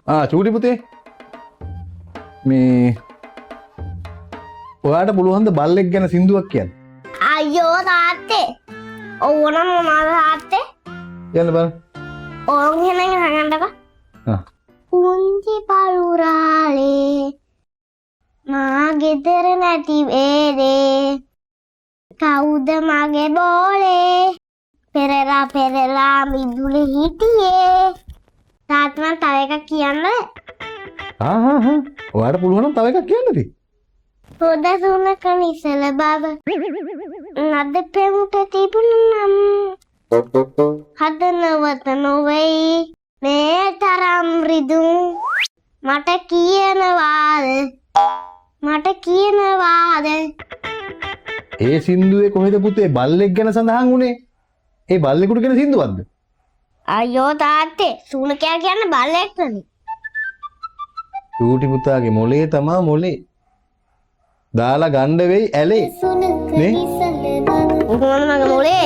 චූටි පුතේ මේ ඔයාට පුළුවන් ද බල්ලෙක් ගැන සින්දුවක් කියන්න? අයියෝ තාත්තේ. ඕන මොනවද තාත්තේ? කියන්න බලන්න. ඕන් එහෙනම් අහගන්නකෝ. පුංචි පළුරාලේ මා ගෙදර නැති වේලේ කවුද මගේ බෝලේ පෙරලා මිදුලේ හිටියේ. තාත්ත මම තව එකක් කියන්න. ඔයාට පුළුවන් නම් තව එකක් කියන්නද? පොද සුනක නිසල බබ නද පෙමුට තිබුණනම් හදනවත නොවෙයි මේ තරම් රිදුම් මට කියනවාද ඒ සින්දුවේ කොහෙද පුතේ බල්ලෙක් ගැන සඳහන් වුණේ? ඒ බල්ලෙකුට කියන සින්දුවක්ද? අයියෝ තාත්තේ සුනකයා කියන්නේ බල්ලෙක් නෙමෙයි. චූටි පුතාගේ මොලේ තමා මොලේ. දාලා ගණ්ඩ වෙයි ඇලේ. නේ? උගමන මගේ මොලේ